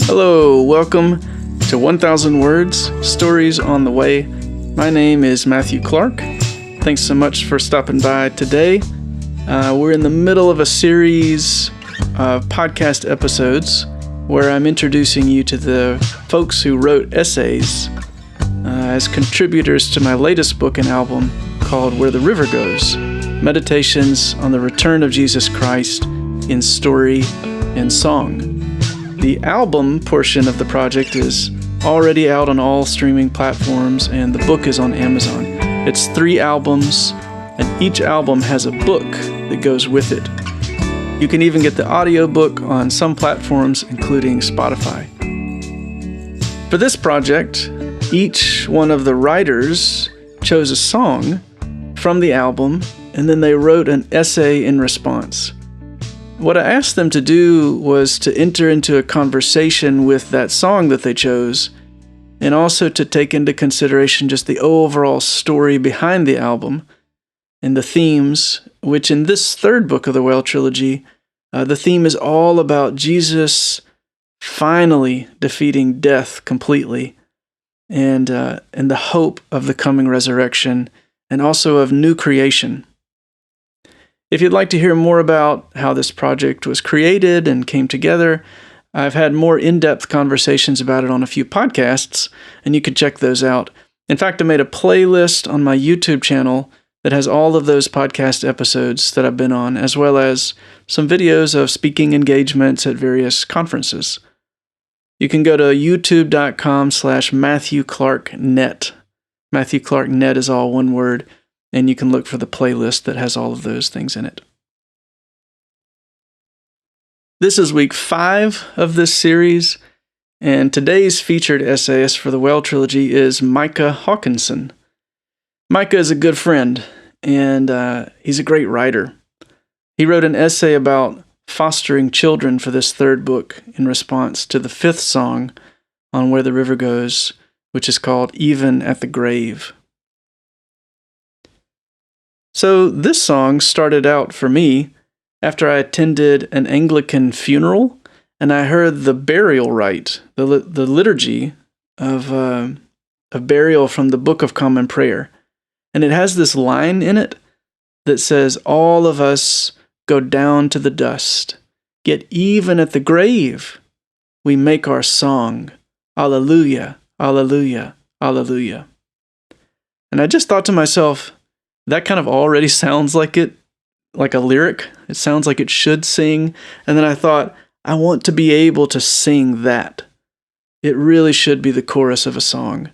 Hello, welcome to 1,000 Words, Stories on the Way. My name is Matthew Clark. Thanks so much for stopping by today. We're in the middle of a series of podcast episodes where I'm introducing you to the folks who wrote essays as contributors to my latest book and album called Where the River Goes, Meditations on the Return of Jesus Christ in Story and Song. The album portion of the project is already out on all streaming platforms, and the book is on Amazon. It's 3 albums, and each album has a book that goes with it. You can even get the audiobook on some platforms, including Spotify. For this project, each one of the writers chose a song from the album, and then they wrote an essay in response. What I asked them to do was to enter into a conversation with that song that they chose, and also to take into consideration just the overall story behind the album and the themes, which in this third book of the Well trilogy, the theme is all about Jesus finally defeating death completely, and the hope of the coming resurrection, and also of new creation. If you'd like to hear more about how this project was created and came together, I've had more in-depth conversations about it on a few podcasts, and you can check those out. In fact, I made a playlist on my YouTube channel that has all of those podcast episodes that I've been on, as well as some videos of speaking engagements at various conferences. You can go to youtube.com/MatthewClarkNet. Matthew Clark Net is all one word, and you can look for the playlist that has all of those things in it. This is week 5 of this series, and today's featured essayist for the Well trilogy is Micah Hawkinson. Micah is a good friend, and he's a great writer. He wrote an essay about fostering children for this third book in response to the 5th song on Where the River Goes, which is called Even at the Grave. So this song started out for me after I attended an Anglican funeral, and I heard the burial rite, the liturgy of burial from the Book of Common Prayer. And it has this line in it that says, "All of us go down to the dust, yet even at the grave we make our song. Alleluia, alleluia, alleluia." And I just thought to myself, that kind of already sounds like a lyric. It sounds like it should sing. And then I thought, I want to be able to sing that. It really should be the chorus of a song.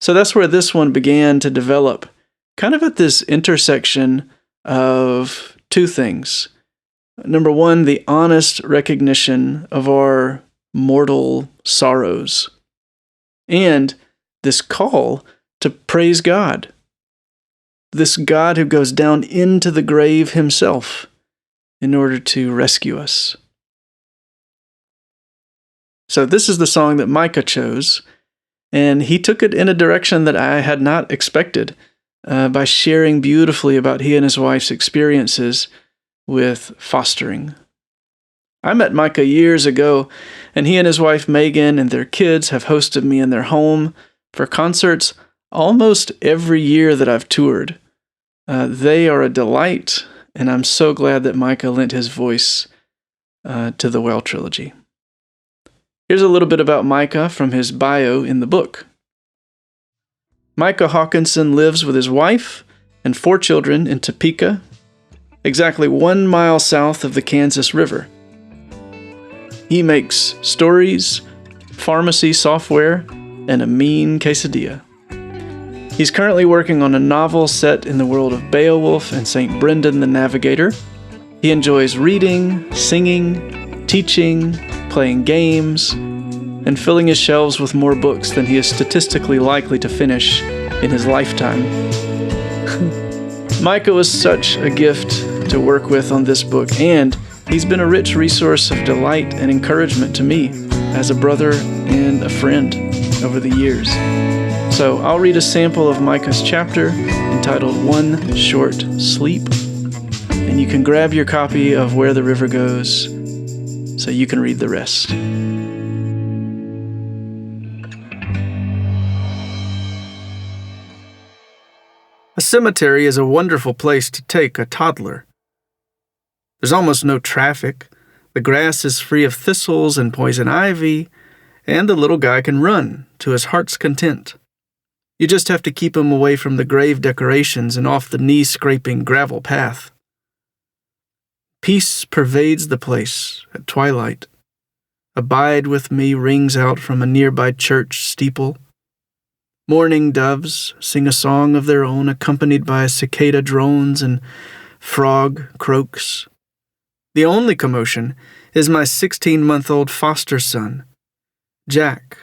So that's where this one began to develop, kind of at this intersection of 2 things. Number 1, the honest recognition of our mortal sorrows, and this call to praise God. This God who goes down into the grave himself in order to rescue us. So this is the song that Micah chose, and he took it in a direction that I had not expected by sharing beautifully about he and his wife's experiences with fostering. I met Micah years ago, and he and his wife Megan and their kids have hosted me in their home for concerts almost every year that I've toured. They are a delight, and I'm so glad that Micah lent his voice to the Well trilogy. Here's a little bit about Micah from his bio in the book. Micah Hawkinson lives with his wife and 4 children in Topeka, exactly 1 mile south of the Kansas River. He makes stories, pharmacy software, and a mean quesadilla. He's currently working on a novel set in the world of Beowulf and St. Brendan the Navigator. He enjoys reading, singing, teaching, playing games, and filling his shelves with more books than he is statistically likely to finish in his lifetime. Micah was such a gift to work with on this book, and he's been a rich resource of delight and encouragement to me as a brother and a friend over the years. So I'll read a sample of Micah's chapter entitled One Short Sleep, and you can grab your copy of Where the River Goes so you can read the rest. A cemetery is a wonderful place to take a toddler. There's almost no traffic, the grass is free of thistles and poison ivy, and the little guy can run to his heart's content. You just have to keep him away from the grave decorations and off the knee-scraping gravel path. Peace pervades the place at twilight. Abide with me rings out from a nearby church steeple. Mourning doves sing a song of their own, accompanied by cicada drones and frog croaks. The only commotion is my 16-month-old foster son, Jack,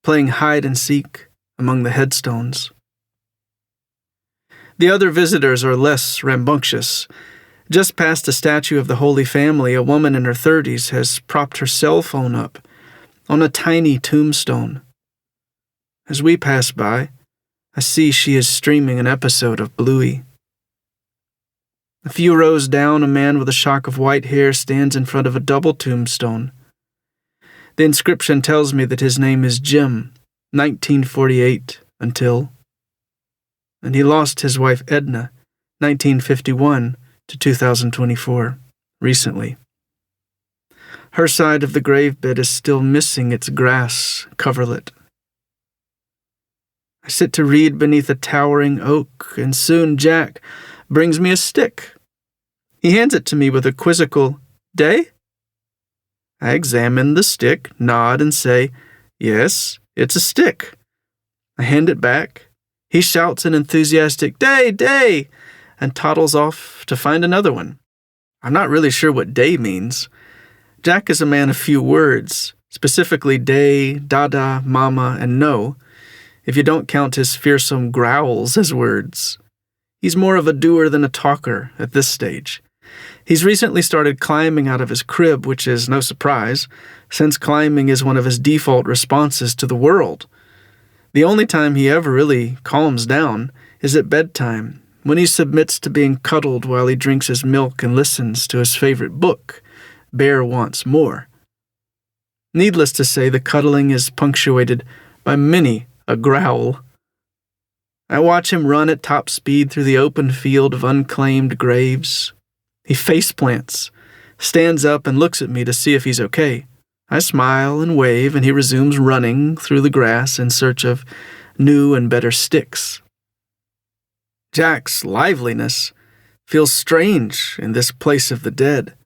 playing hide-and-seek among the headstones. The other visitors are less rambunctious. Just past a statue of the Holy Family, a woman in her 30s has propped her cell phone up on a tiny tombstone. As we pass by, I see she is streaming an episode of Bluey. A few rows down, a man with a shock of white hair stands in front of a double tombstone. The inscription tells me that his name is Jim, 1948 until, and he lost his wife Edna, 1951 to 2024, recently. Her side of the gravebed is still missing its grass coverlet. I sit to read beneath a towering oak, and soon Jack brings me a stick. He hands it to me with a quizzical, "Day?" I examine the stick, nod, and say, "Yes, it's a stick." I hand it back. He shouts an enthusiastic, "Day, day!" and toddles off to find another one. I'm not really sure what day means. Jack is a man of few words, specifically day, dada, mama, and no, if you don't count his fearsome growls as words. He's more of a doer than a talker at this stage. He's recently started climbing out of his crib, which is no surprise, since climbing is one of his default responses to the world. The only time he ever really calms down is at bedtime, when he submits to being cuddled while he drinks his milk and listens to his favorite book, Bear Wants More. Needless to say, the cuddling is punctuated by many a growl. I watch him run at top speed through the open field of unclaimed graves. He faceplants, stands up and looks at me to see if he's okay. I smile and wave, and he resumes running through the grass in search of new and better sticks. Jack's liveliness feels strange in this place of the dead.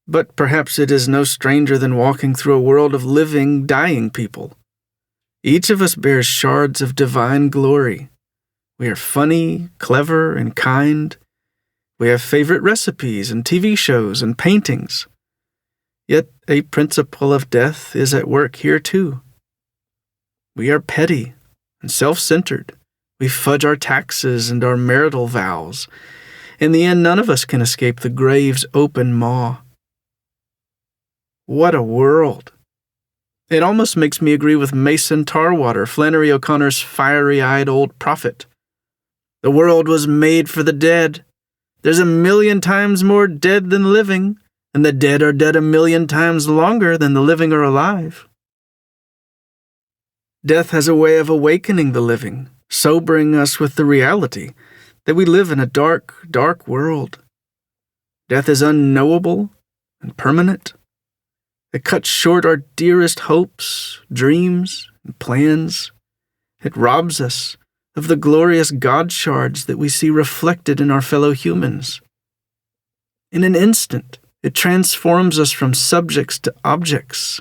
But perhaps it is no stranger than walking through a world of living, dying people. Each of us bears shards of divine glory. We are funny, clever, and kind. We have favorite recipes and TV shows and paintings. Yet a principle of death is at work here too. We are petty and self-centered. We fudge our taxes and our marital vows. In the end, none of us can escape the grave's open maw. What a world! It almost makes me agree with Mason Tarwater, Flannery O'Connor's fiery-eyed old prophet. The world was made for the dead. There's 1,000,000 times more dead than living, and the dead are dead 1,000,000 times longer than the living are alive. Death has a way of awakening the living, sobering us with the reality that we live in a dark, dark world. Death is unknowable and permanent. It cuts short our dearest hopes, dreams, and plans. It robs us of the glorious God shards that we see reflected in our fellow humans. In an instant, it transforms us from subjects to objects,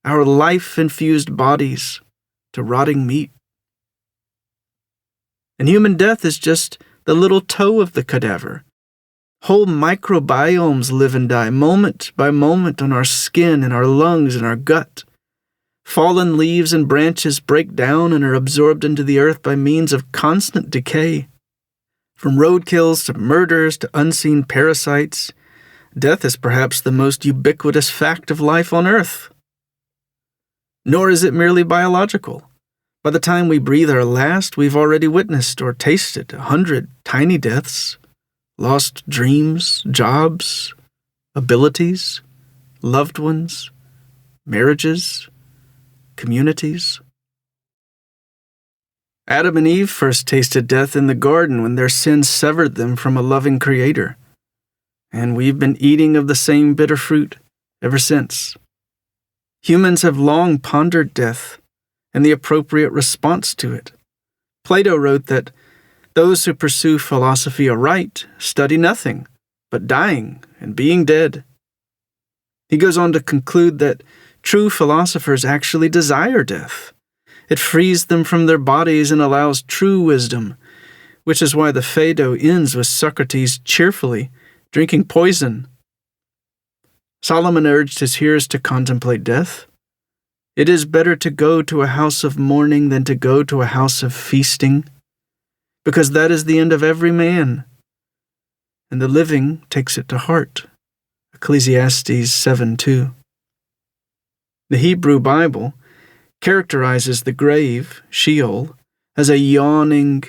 our life-infused bodies to rotting meat. And human death is just the little toe of the cadaver. Whole microbiomes live and die moment by moment on our skin and our lungs and our gut. Fallen leaves and branches break down and are absorbed into the earth by means of constant decay. From roadkills to murders to unseen parasites, death is perhaps the most ubiquitous fact of life on earth. Nor is it merely biological. By the time we breathe our last, we've already witnessed or tasted 100 tiny deaths, lost dreams, jobs, abilities, loved ones, marriages, communities. Adam and Eve first tasted death in the garden when their sin severed them from a loving Creator, and we've been eating of the same bitter fruit ever since. Humans have long pondered death and the appropriate response to it. Plato wrote that those who pursue philosophy aright study nothing but dying and being dead. He goes on to conclude that true philosophers actually desire death. It frees them from their bodies and allows true wisdom, which is why the Phaedo ends with Socrates cheerfully drinking poison. Solomon urged his hearers to contemplate death. It is better to go to a house of mourning than to go to a house of feasting, because that is the end of every man, and the living takes it to heart. Ecclesiastes 7:2. The Hebrew Bible characterizes the grave, Sheol, as a yawning,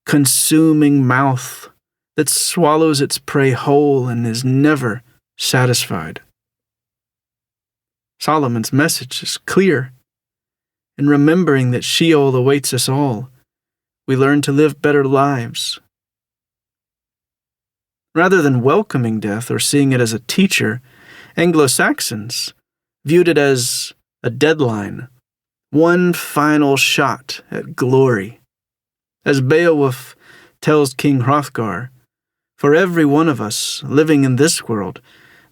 consuming mouth that swallows its prey whole and is never satisfied. Solomon's message is clear. In remembering that Sheol awaits us all, we learn to live better lives. Rather than welcoming death or seeing it as a teacher, Anglo-Saxons viewed it as a deadline, one final shot at glory. As Beowulf tells King Hrothgar, for every one of us living in this world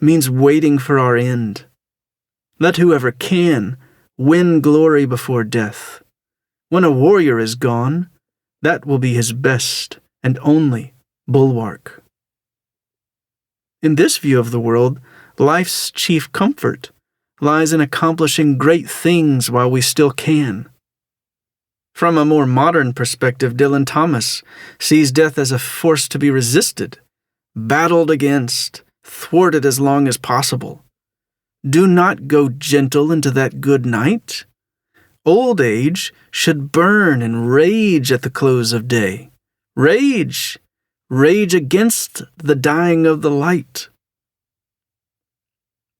means waiting for our end. Let whoever can win glory before death. When a warrior is gone, that will be his best and only bulwark. In this view of the world, life's chief comfort lies in accomplishing great things while we still can. From a more modern perspective, Dylan Thomas sees death as a force to be resisted, battled against, thwarted as long as possible. Do not go gentle into that good night. Old age should burn and rage at the close of day. Rage against the dying of the light.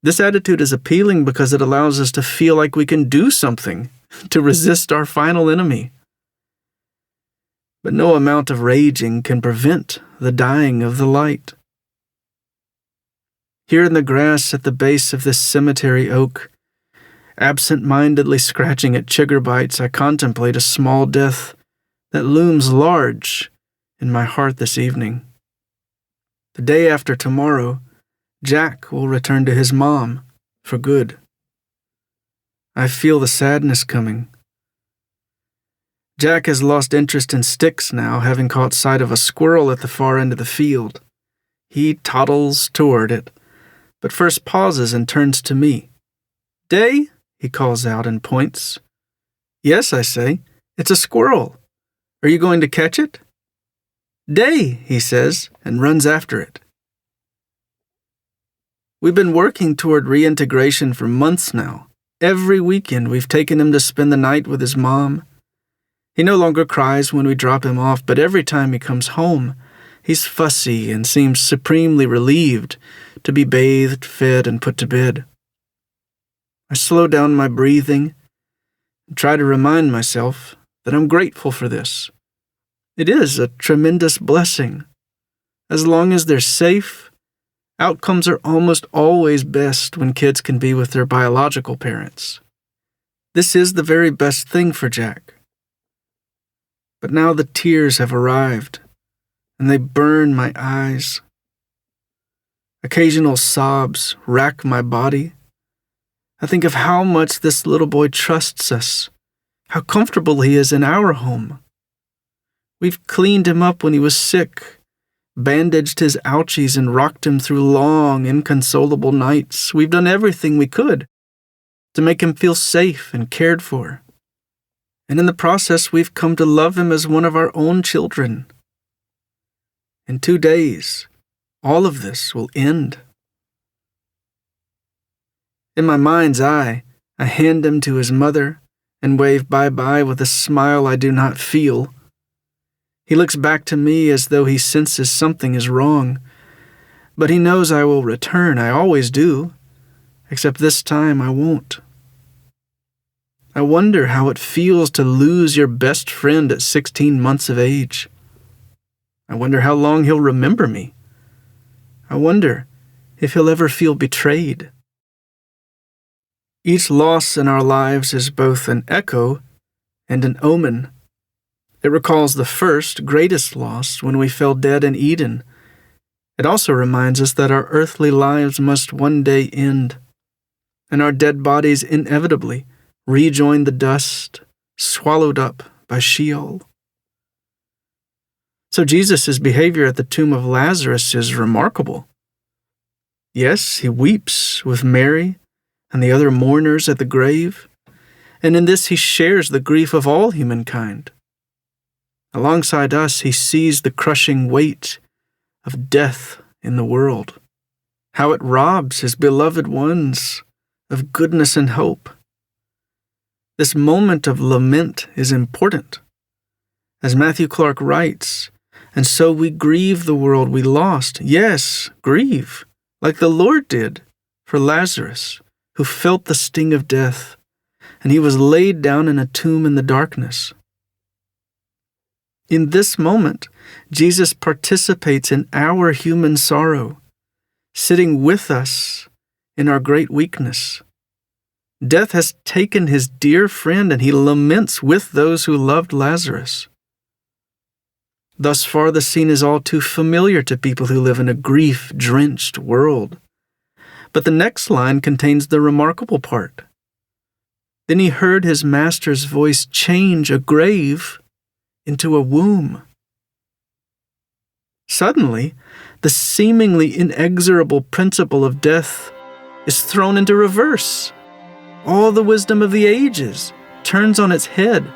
This attitude is appealing because it allows us to feel like we can do something to resist our final enemy. But no amount of raging can prevent the dying of the light. Here in the grass at the base of this cemetery oak, absent-mindedly scratching at chigger bites, I contemplate a small death that looms large in my heart this evening. The day after tomorrow, Jack will return to his mom for good. I feel the sadness coming. Jack has lost interest in sticks now, having caught sight of a squirrel at the far end of the field. He toddles toward it, but first pauses and turns to me. Day, he calls out and points. Yes, I say, it's a squirrel. Are you going to catch it? Day, he says, and runs after it. We've been working toward reintegration for months now. Every weekend we've taken him to spend the night with his mom. He no longer cries when we drop him off, but every time he comes home, he's fussy and seems supremely relieved to be bathed, fed, and put to bed. I slow down my breathing and try to remind myself that I'm grateful for this. It is a tremendous blessing. As long as they're safe, outcomes are almost always best when kids can be with their biological parents. This is the very best thing for Jack. But now the tears have arrived, and they burn my eyes. Occasional sobs rack my body. I think of how much this little boy trusts us, how comfortable he is in our home. We've cleaned him up when he was sick, bandaged his ouchies and rocked him through long, inconsolable nights. We've done everything we could to make him feel safe and cared for. And in the process, we've come to love him as one of our own children. In 2 days, all of this will end. In my mind's eye, I hand him to his mother and wave bye-bye with a smile I do not feel. He looks back to me as though he senses something is wrong. But he knows I will return. I always do. Except this time I won't. I wonder how it feels to lose your best friend at 16 months of age. I wonder how long he'll remember me. I wonder if he'll ever feel betrayed. Each loss in our lives is both an echo and an omen. It recalls the first, greatest loss when we fell dead in Eden. It also reminds us that our earthly lives must one day end, and our dead bodies inevitably rejoin the dust, swallowed up by Sheol. So Jesus' behavior at the tomb of Lazarus is remarkable. Yes, he weeps with Mary and the other mourners at the grave, and in this he shares the grief of all humankind. Alongside us, he sees the crushing weight of death in the world, how it robs his beloved ones of goodness and hope. This moment of lament is important. As Matthew Clark writes, "And so we grieve the world we lost." Yes, grieve, like the Lord did for Lazarus, who felt the sting of death, and he was laid down in a tomb in the darkness. In this moment, Jesus participates in our human sorrow, sitting with us in our great weakness. Death has taken his dear friend, and he laments with those who loved Lazarus. Thus far, the scene is all too familiar to people who live in a grief-drenched world. But the next line contains the remarkable part. Then he heard his master's voice change a grave into a womb. Suddenly, the seemingly inexorable principle of death is thrown into reverse. All the wisdom of the ages turns on its head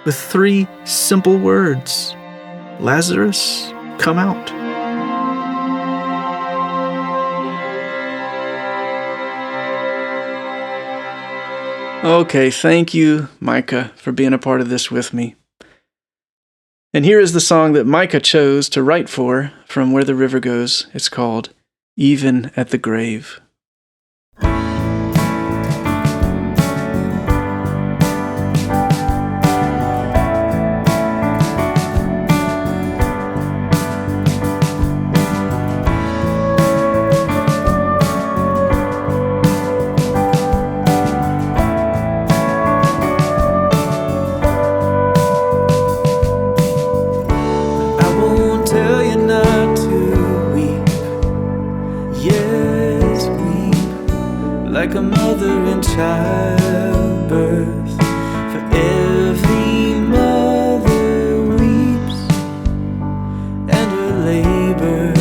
with three simple words: Lazarus, come out. Okay, thank you, Micah, for being a part of this with me. And here is the song that Micah chose to write for From Where the River Goes. It's called Even at the Grave. Like a mother in childbirth, for every mother weeps, and her labor,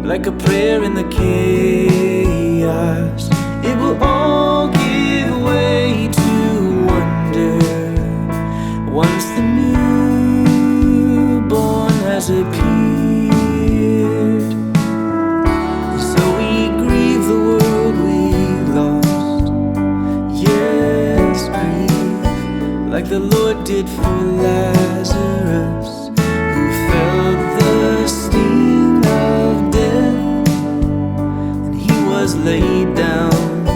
like a prayer in the chaos, it will all give way to wonder once the newborn has appeared. Like the Lord did for Lazarus, who felt the sting of death, and he was laid down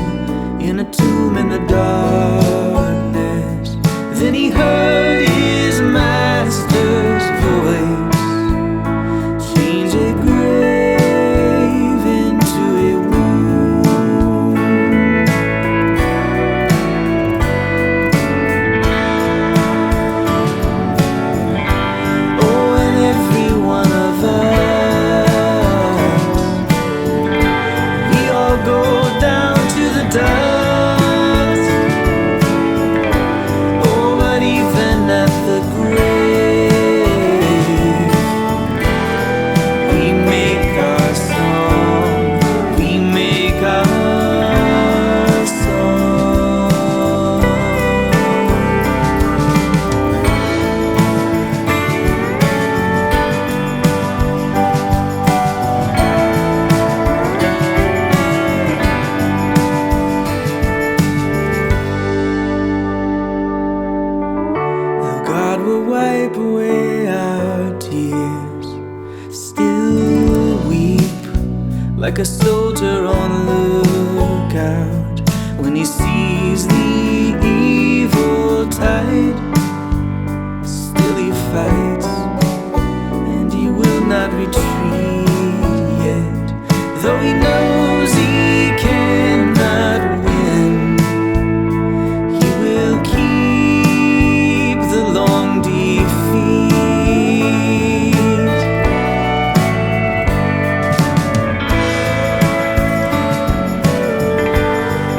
in a tomb in the darkness. Then he heard his master's voice change a grave into a womb. Dust. Oh, but even like a soldier on lookout when he sees the evil tide. Still he fights, and he will not retreat yet, though he knows he cannot win. He will keep the long defeat.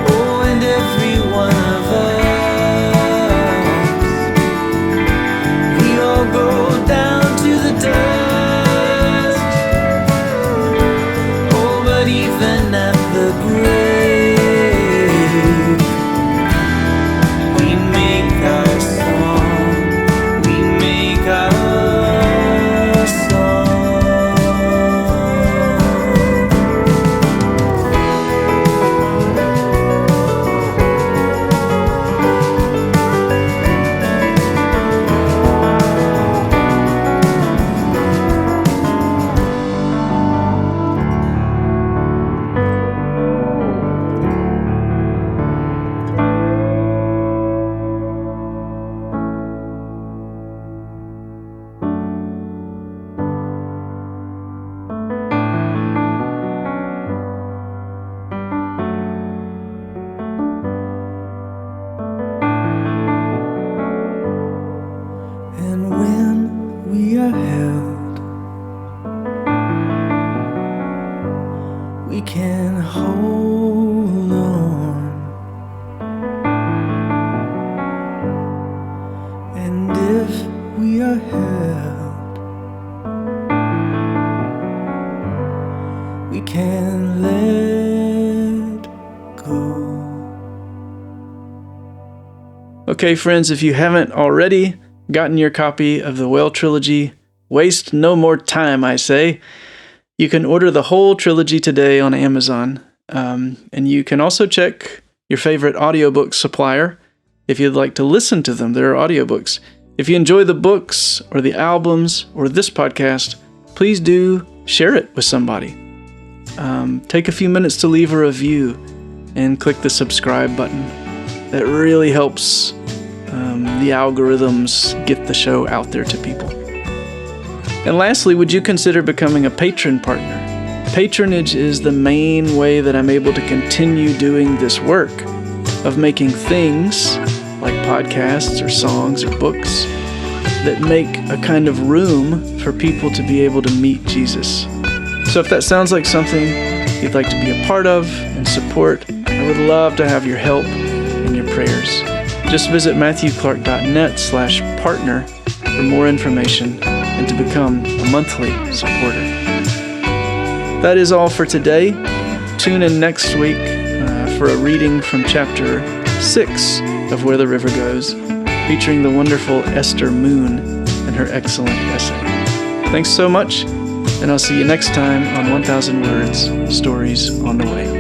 Oh, and every one of us, we all go down to the dust. Oh, but even at the grave, we make our song, we make our song. And when we are held, we can hold on. And if we are held, we can let go. Okay, friends, if you haven't already gotten your copy of the Whale Trilogy, waste no more time, I say. You can order the whole trilogy today on Amazon. And you can also check your favorite audiobook supplier if you'd like to listen to them. There are audiobooks. If you enjoy the books or the albums or this podcast, please do share it with somebody. Take a few minutes to leave a review and click the subscribe button. That really helps the algorithms get the show out there to people. And lastly, would you consider becoming a patron partner? Patronage is the main way that I'm able to continue doing this work of making things like podcasts or songs or books that make a kind of room for people to be able to meet Jesus. So if that sounds like something you'd like to be a part of and support, I would love to have your help and your prayers. Just visit matthewclark.net/partner for more information and to become a monthly supporter. That is all for today. Tune in next week for a reading from chapter 6 of Where the River Goes, featuring the wonderful Esther Moon and her excellent essay. Thanks so much, and I'll see you next time on 1000 Words, Stories on the Way.